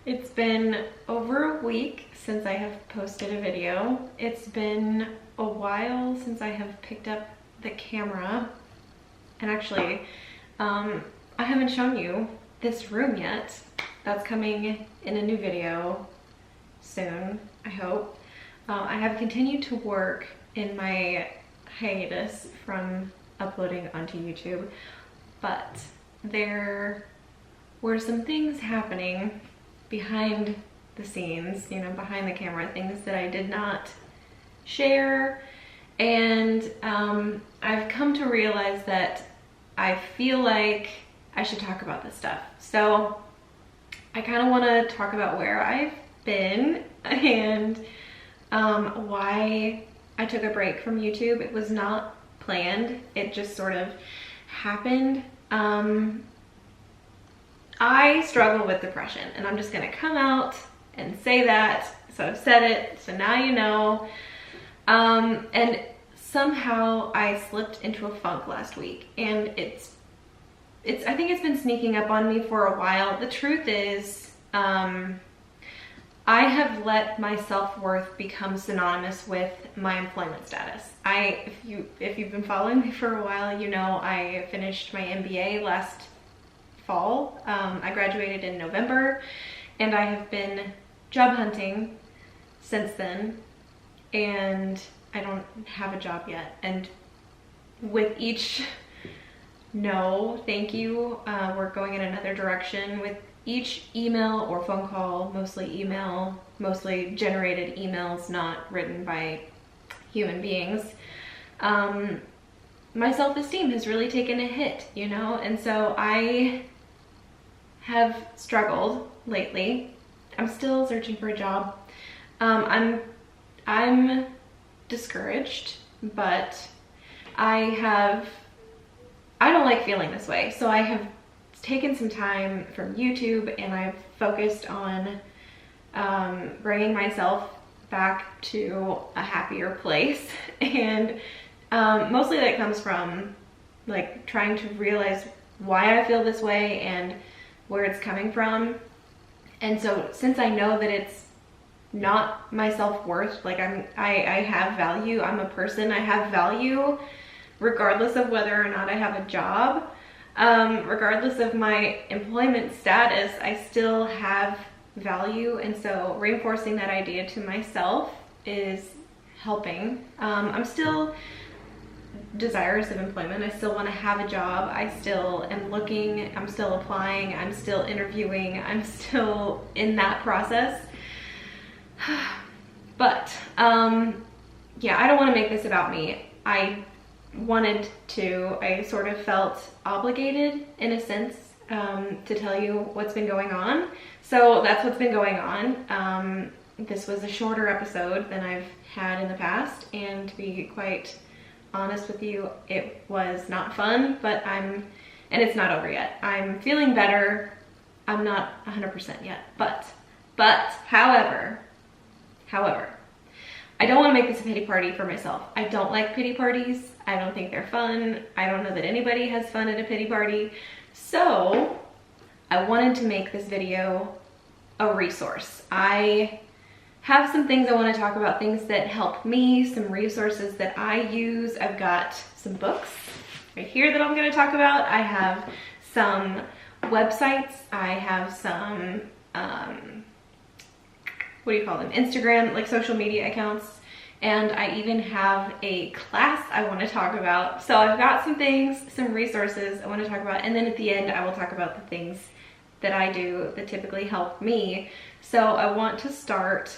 It's been over a week since I have posted a video. It's been a while since I have picked up the camera. And actually, I haven't shown you this room yet. That's coming in a new video soon, I hope. I have continued to work in my hiatus from uploading onto YouTube, but there were some things happening behind the scenes, you know, behind the camera, things that I did not share. And I've come to realize that I feel like I should talk about this stuff. So I kind of want to talk about where I've been and why I took a break from YouTube. It was not planned. It just sort of happened. I struggle with depression, and I'm just gonna come out and say that. So I've said it, so now you know. And somehow I slipped into a funk last week, and I think it's been sneaking up on me for a while. The truth is, I have let my self-worth become synonymous with my employment status. If you've been following me for a while, you know I finished my MBA last fall. I graduated in November, and I have been job hunting since then, and I don't have a job yet. And with each no, thank you, we're going in another direction. With each email or phone call, mostly email, mostly generated emails, not written by human beings, my self-esteem has really taken a hit, you know? And so I have struggled lately. I'm still searching for a job. I'm discouraged, but I don't like feeling this way. So I have taken some time from YouTube, and I've focused on bringing myself back to a happier place. And mostly that comes from like trying to realize why I feel this way and where it's coming from. And so since I know that it's not my self-worth, like I have value, I'm a person, I have value regardless of whether or not I have a job, regardless of my employment status, I still have value. And so reinforcing that idea to myself is helping. I'm still desirous of employment. I still want to have a job. I still am looking, I'm still applying, I'm still interviewing, I'm still in that process. But yeah, I don't want to make this about me. I sort of felt obligated in a sense to tell you what's been going on. So that's what's been going on. This was a shorter episode than I've had in the past, and to be quite honest with you, it was not fun, and it's not over yet. I'm feeling better. I'm not 100% yet, but however, I don't want to make this a pity party for myself. I don't like pity parties. I don't think they're fun. I don't know that anybody has fun at a pity party. So I wanted to make this video a resource. I have some things I want to talk about, things that help me, some resources that I use. I've got some books right here that I'm going to talk about. I have some websites. I have some, what do you call them? Instagram, like social media accounts. And I even have a class I want to talk about. So I've got some things, some resources I want to talk about. And then at the end, I will talk about the things that I do that typically help me. So I want to start,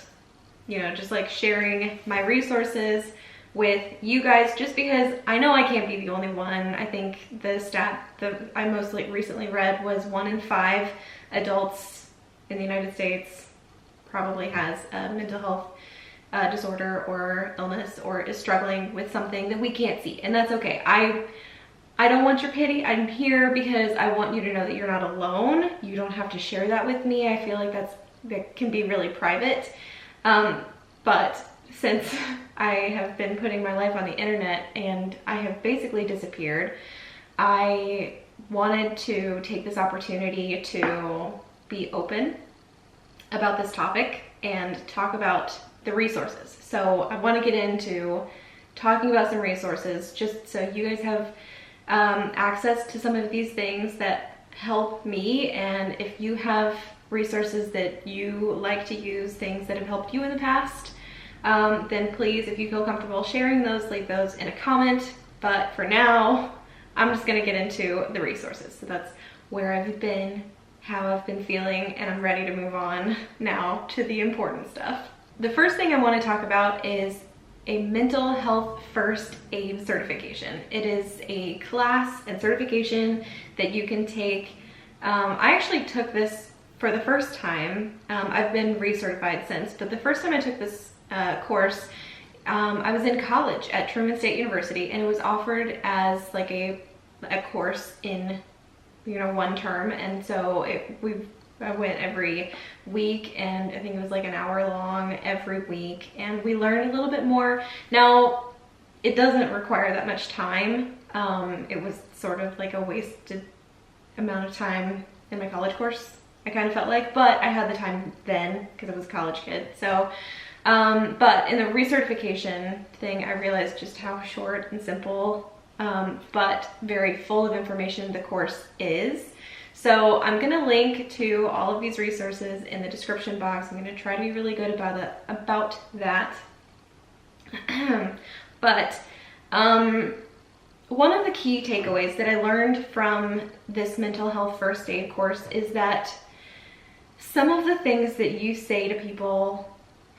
you know, just like sharing my resources with you guys, just because I know I can't be the only one. I think the stat that I most recently read was 1 in 5 adults in the United States probably has a mental health disorder or illness, or is struggling with something that we can't see, and that's okay. I don't want your pity. I'm here because I want you to know that you're not alone. You don't have to share that with me. I feel like that can be really private. But since I have been putting my life on the internet and I have basically disappeared, I wanted to take this opportunity to be open about this topic and talk about the resources. So I want to get into talking about some resources just so you guys have access to some of these things that help me, and if you have resources that you like to use, things that have helped you in the past, then please, if you feel comfortable sharing those, leave those in a comment. But for now, I'm just gonna get into the resources. So that's where I've been, how I've been feeling, and I'm ready to move on now to the important stuff. The first thing I want to talk about is a mental health first aid certification. It is a class and certification that you can take. I actually took this for the first time. I've been recertified since, but the first time I took this course, I was in college at Truman State University, and it was offered as like a course in, you know, one term. And so I went every week, and I think it was like an hour long every week, and we learned a little bit more. Now, it doesn't require that much time. It was sort of like a wasted amount of time in my college course, I kind of felt like, but I had the time then because I was a college kid. So, but in the recertification thing, I realized just how short and simple, but very full of information the course is. So I'm gonna link to all of these resources in the description box. I'm gonna try to be really good about that. But one of the key takeaways that I learned from this mental health first aid course is that some of the things that you say to people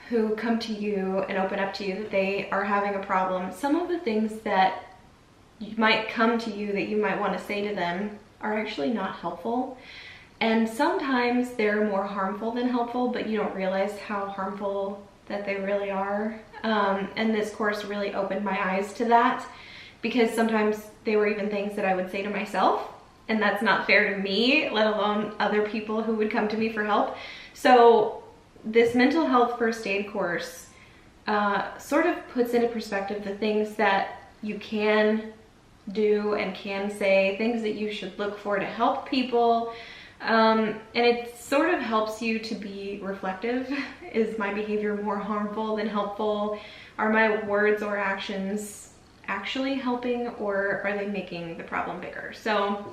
who come to you and open up to you that they are having a problem, some of the things that might come to you that you might want to say to them are actually not helpful. And sometimes they're more harmful than helpful, but you don't realize how harmful that they really are. And this course really opened my eyes to that, because sometimes they were even things that I would say to myself, and that's not fair to me, let alone other people who would come to me for help. So this mental health first aid course sort of puts into perspective the things that you can do and can say, things that you should look for to help people, and it sort of helps you to be reflective. Is my behavior more harmful than helpful? Are my words or actions actually helping, or are they making the problem bigger? So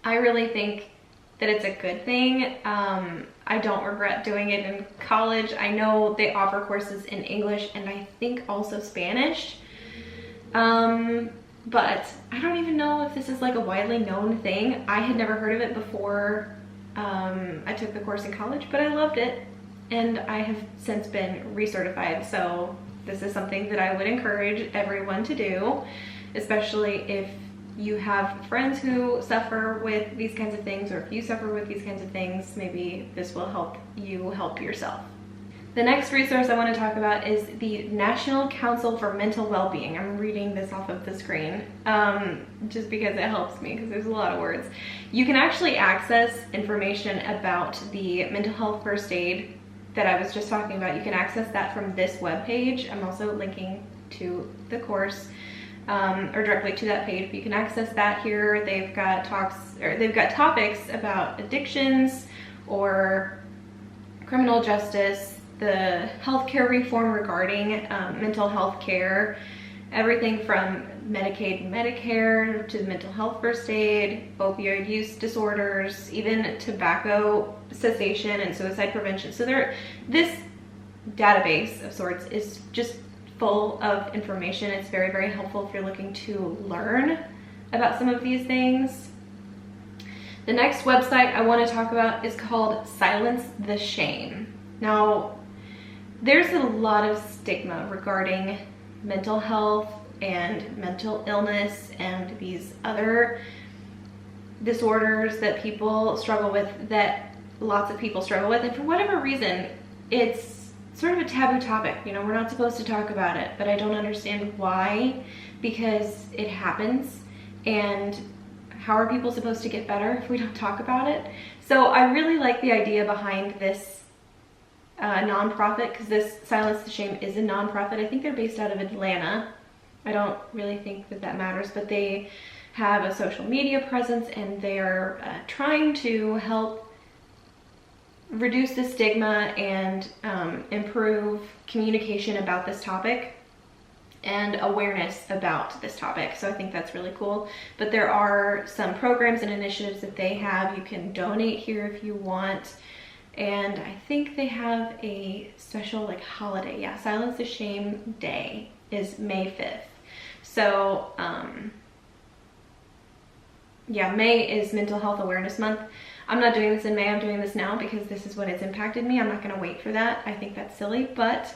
I really think that it's a good thing. I don't regret doing it in college. I know they offer courses in English and I think also Spanish. But I don't even know if this is like a widely known thing. I had never heard of it before I took the course in college, but I loved it, and I have since been recertified. So this is something that I would encourage everyone to do, especially if you have friends who suffer with these kinds of things, or if you suffer with these kinds of things, maybe this will help you help yourself. The next resource I want to talk about is the National Council for Mental Wellbeing. I'm reading this off of the screen just because it helps me, because there's a lot of words. You can actually access information about the mental health first aid that I was just talking about. You can access that from this webpage. I'm also linking to the course or directly to that page, but you can access that here. They've got topics about addictions or criminal justice, the healthcare reform regarding mental health care, everything from Medicaid and Medicare to mental health first aid, opioid use disorders, even tobacco cessation and suicide prevention. So this database of sorts is just full of information. It's very, very helpful if you're looking to learn about some of these things. The next website I want to talk about is called Silence the Shame. Now, there's a lot of stigma regarding mental health and mental illness and these other disorders that people struggle with, that lots of people struggle with, and for whatever reason, it's sort of a taboo topic. You know, we're not supposed to talk about it, but I don't understand why, because it happens, and how are people supposed to get better if we don't talk about it? So I really like the idea behind this nonprofit, because this Silence the Shame is a nonprofit. I think they're based out of Atlanta. I don't really think that matters, but they have a social media presence, and they are trying to help reduce the stigma and improve communication about this topic and awareness about this topic. So I think that's really cool. But there are some programs and initiatives that they have. You can donate here if you want. And I think they have a special like holiday. Yeah, Silence the Shame Day is May 5th. So yeah, May is Mental Health Awareness Month. I'm not doing this in May, I'm doing this now because this is when it's impacted me. I'm not gonna wait for that. I think that's silly, but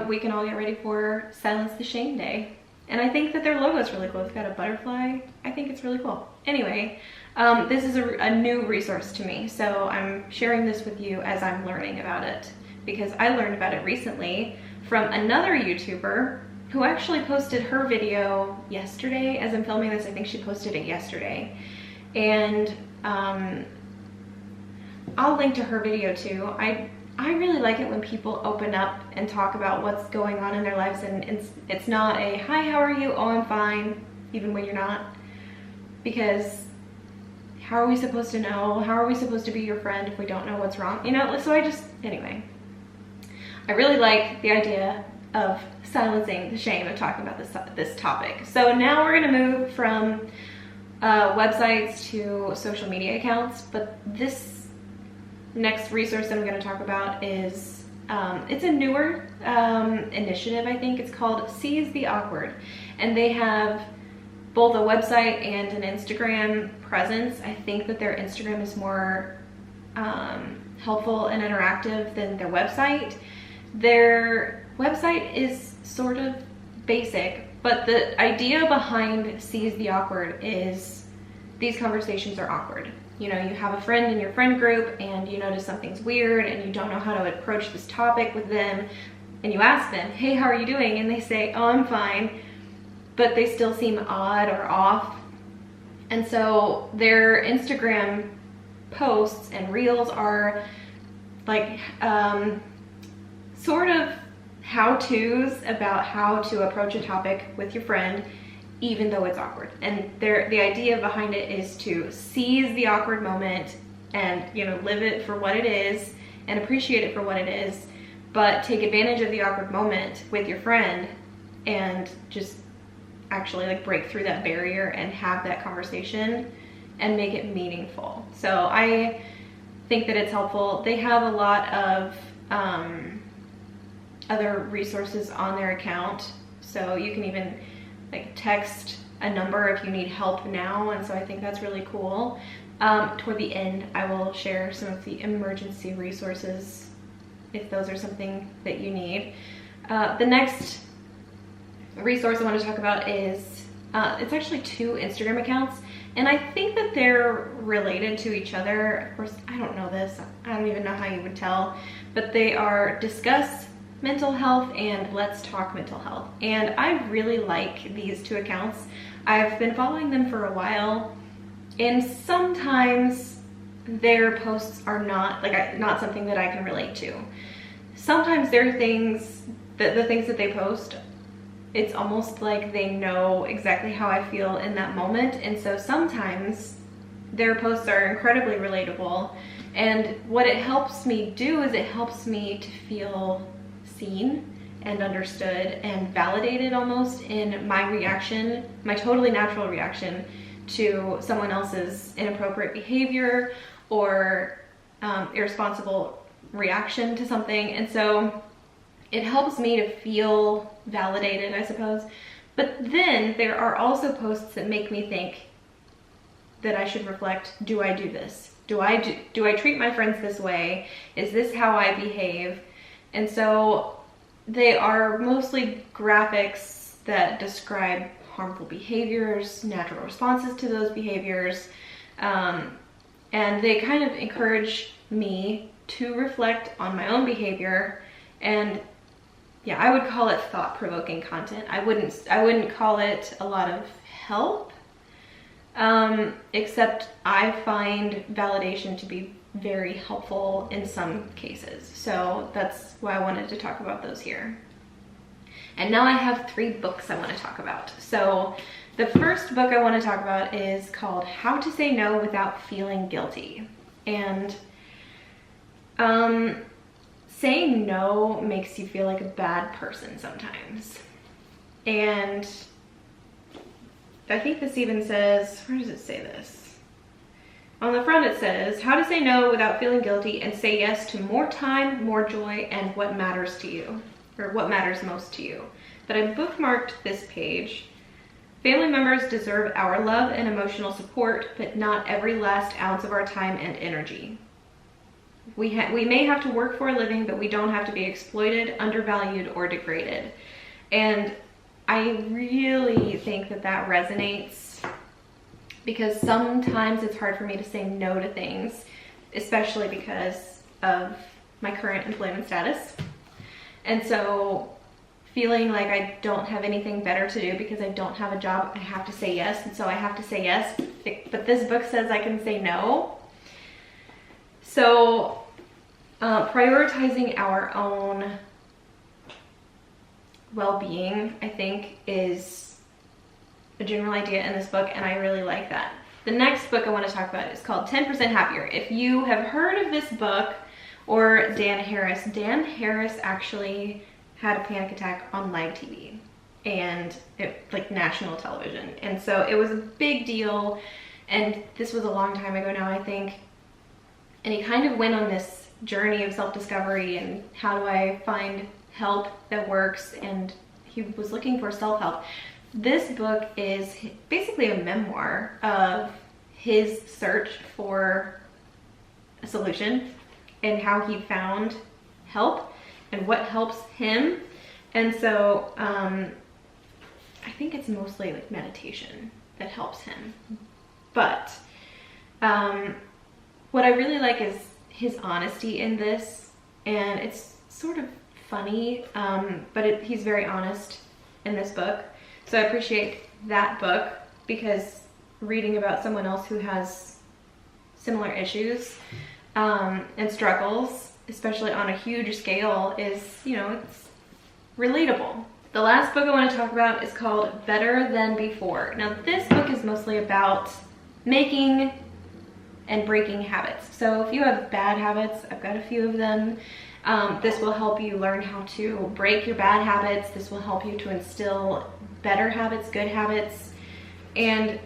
we can all get ready for Silence the Shame Day. And I think that their logo is really cool. It's got a butterfly. I think it's really cool. Anyway, this is a new resource to me, so I'm sharing this with you as I'm learning about it, because I learned about it recently from another YouTuber who actually posted her video yesterday. As I'm filming this, I think she posted it yesterday. And I'll link to her video too. I really like it when people open up and talk about what's going on in their lives, and it's not a, hi, how are you? Oh, I'm fine, even when you're not. Because how are we supposed to know? How are we supposed to be your friend if we don't know what's wrong? You know, so anyway. I really like the idea of silencing the shame and talking about this topic. So now we're gonna move from websites to social media accounts, but this next resource that I'm going to talk about is, it's a newer initiative, I think. It's called Seize the Awkward, and they have both a website and an Instagram presence. I think that their Instagram is more helpful and interactive than their website. Their website is sort of basic, but the idea behind Seize the Awkward is these conversations are awkward. You know, you have a friend in your friend group and you notice something's weird and you don't know how to approach this topic with them, and you ask them, hey, how are you doing? And they say, oh, I'm fine, but they still seem odd or off. And so their Instagram posts and reels are like sort of how-tos about how to approach a topic with your friend, even though it's awkward. And the idea behind it is to seize the awkward moment and, you know, live it for what it is and appreciate it for what it is, but take advantage of the awkward moment with your friend and just actually like break through that barrier and have that conversation and make it meaningful. So I think that it's helpful. They have a lot of other resources on their account, so you can even like text a number if you need help now, and so I think that's really cool. Toward the end, I will share some of the emergency resources if those are something that you need. The next resource I want to talk about is, it's actually 2 Instagram accounts, and I think that they're related to each other. Of course, I don't know this. I don't even know how you would tell, but they are Discuss Mental Health and Let's Talk Mental Health. And I really like these 2 accounts. I've been following them for a while, and sometimes their posts are not something that I can relate to. Sometimes there are things that the things that they post, it's almost like they know exactly how I feel in that moment, and so sometimes their posts are incredibly relatable. And what it helps me do is it helps me to feel seen and understood and validated almost in my reaction, my totally natural reaction to someone else's inappropriate behavior or irresponsible reaction to something. And so it helps me to feel validated, I suppose. But then there are also posts that make me think that I should reflect, do I do this? Do I treat my friends this way? Is this how I behave? And so they are mostly graphics that describe harmful behaviors, natural responses to those behaviors, and they kind of encourage me to reflect on my own behavior. And yeah, I would call it thought-provoking content. I wouldn't call it a lot of help, except I find validation to be very helpful in some cases. So that's why I wanted to talk about those here. And now I have 3 books I want to talk about. So the first book I want to talk about is called How to Say No Without Feeling Guilty. And Saying no makes you feel like a bad person sometimes. And I think this even says, where does it say this? On the front it says, how to say no without feeling guilty and say yes to more time, more joy, and what matters to you, or what matters most to you. But I bookmarked this page. Family members deserve our love and emotional support, but not every last ounce of our time and energy. We may have to work for a living, but we don't have to be exploited, undervalued, or degraded. And I really think that that resonates, because sometimes it's hard for me to say no to things, especially because of my current employment status. And so feeling like I don't have anything better to do because I don't have a job, I have to say yes. And so I have to say yes, but this book says I can say no. So prioritizing our own well-being, I think, is a general idea in this book, and I really like that. The next book I want to talk about is called 10% Happier. If you have heard of this book or Dan Harris actually had a panic attack on live TV, and like national television, and so it was a big deal, and this was a long time ago now, I think. And he kind of went on this journey of self-discovery and how do I find help that works, and he was looking for self-help. This book is basically a memoir of his search for a solution and how he found help and what helps him. And so I think it's mostly like meditation that helps him. But what I really like is his honesty in this, and it's sort of funny, but he's very honest in this book. So I appreciate that book, because reading about someone else who has similar issues and struggles, especially on a huge scale, is, you know, it's relatable. The last book I want to talk about is called Better Than Before. Now this book is mostly about making and breaking habits. So if you have bad habits, I've got a few of them. This will help you learn how to break your bad habits. This will help you to instill better habits, good habits, and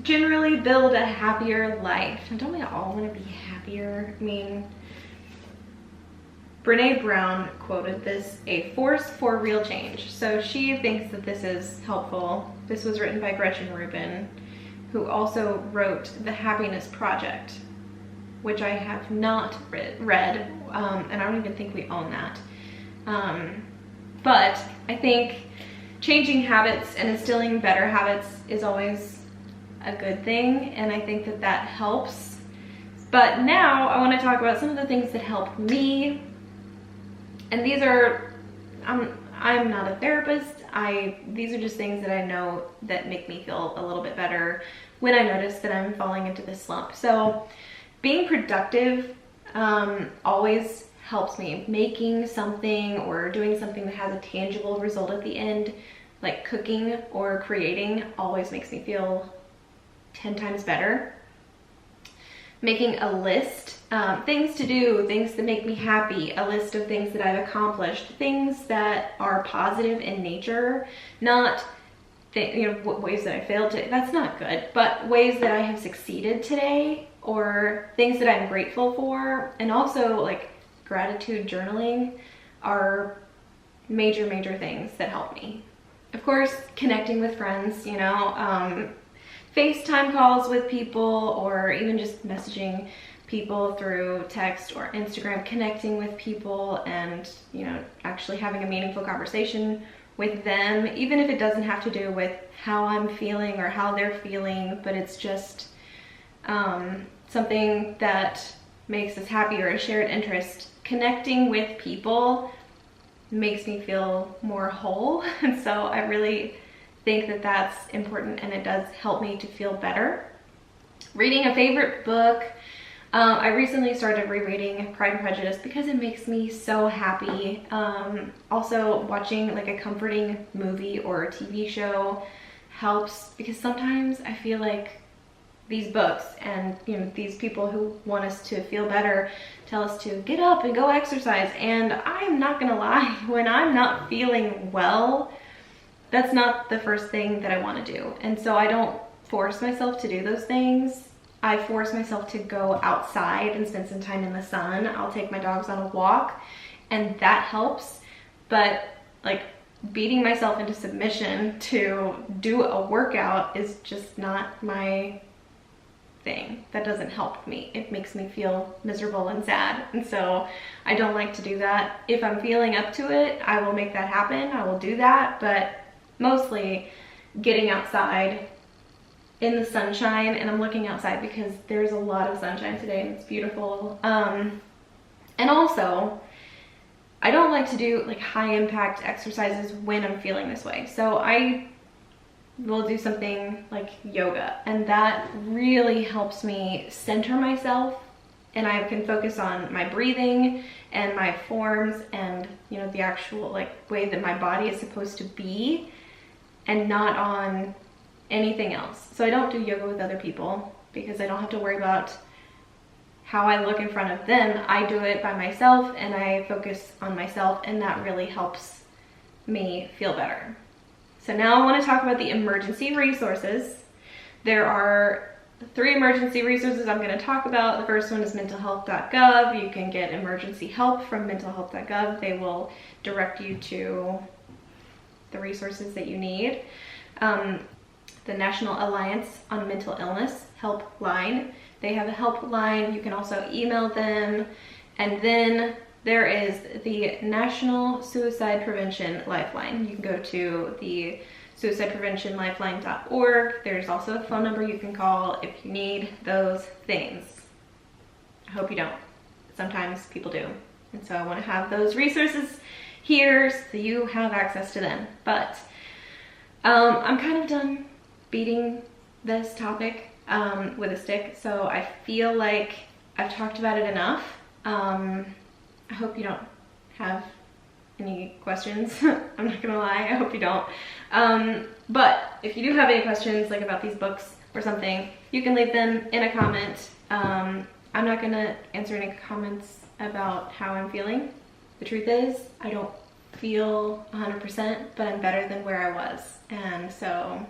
generally build a happier life. And don't we all want to be happier? I mean, Brené Brown quoted this, "A force for real change." So she thinks that this is helpful. This was written by Gretchen Rubin, who also wrote The Happiness Project, which I have not read, and I don't even think we own that. But I think changing habits and instilling better habits is always a good thing, and I think that that helps. But now I want to talk about some of the things that help me. And these are, I'm not a therapist. These are just things that I know that make me feel a little bit better when I notice that I'm falling into this slump. So being productive always helps me. Making something or doing something that has a tangible result at the end, like cooking or creating, always makes me feel 10 times better. Making a list, things to do, things that make me happy, a list of things that I've accomplished, things that are positive in nature, not ways that I failed to, that's not good, but ways that I have succeeded today, or things that I'm grateful for. And also like gratitude journaling are major things that help me. Of course, connecting with friends, you know, FaceTime calls with people, or even just messaging people through text or Instagram, connecting with people and, you know, actually having a meaningful conversation with them, even if it doesn't have to do with how I'm feeling or how they're feeling, but it's just something that makes us happy or a shared interest. Connecting with people makes me feel more whole, and so I really think that that's important, and it does help me to feel better. Reading a favorite book. I recently started rereading Pride and Prejudice because it makes me so happy. Also watching like a comforting movie or a TV show helps, because sometimes I feel like these books and, you know, these people who want us to feel better tell us to get up and go exercise. And I'm not gonna lie, when I'm not feeling well, that's not the first thing that I want to do. And so I don't force myself to do those things. I force myself to go outside and spend some time in the sun. I'll take my dogs on a walk, and that helps. But like, beating myself into submission to do a workout is just not my thing. That doesn't help me. It makes me feel miserable and sad. And so I don't like to do that. If I'm feeling up to it, I will make that happen. I will do that. But mostly getting outside in the sunshine, and I'm looking outside because there's a lot of sunshine today and it's beautiful. And also, I don't like to do like high impact exercises when I'm feeling this way. So I will do something like yoga, and that really helps me center myself, and I can focus on my breathing and my forms and, you know, the actual like way that my body is supposed to be, and not on anything else. So I don't do yoga with other people because I don't have to worry about how I look in front of them. I do it by myself, and I focus on myself, and that really helps me feel better. So now I want to talk about the emergency resources. There are 3 emergency resources I'm going to talk about. The first one is mentalhealth.gov. You can get emergency help from mentalhealth.gov. They will direct you to the resources that you need. The National Alliance on Mental Illness helpline. They have a helpline. You can also email them. And then there is the National Suicide Prevention Lifeline. You can go to the suicidepreventionlifeline.org. There's also a phone number you can call if you need those things. I hope you don't. Sometimes people do. And so I want to have those resources here so you have access to them. But I'm kind of done beating this topic with a stick, so I feel like I've talked about it enough. I hope you don't have any questions. I'm not gonna lie, I hope you don't. But if you do have any questions, like about these books or something, you can leave them in a comment. I'm not gonna answer any comments about how I'm feeling. The truth is, I don't feel 100%, but I'm better than where I was. And so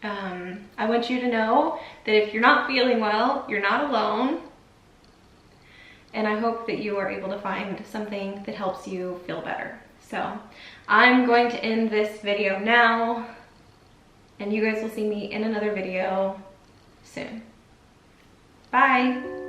I want you to know that if you're not feeling well, you're not alone. And I hope that you are able to find something that helps you feel better. So I'm going to end this video now, and you guys will see me in another video soon. Bye.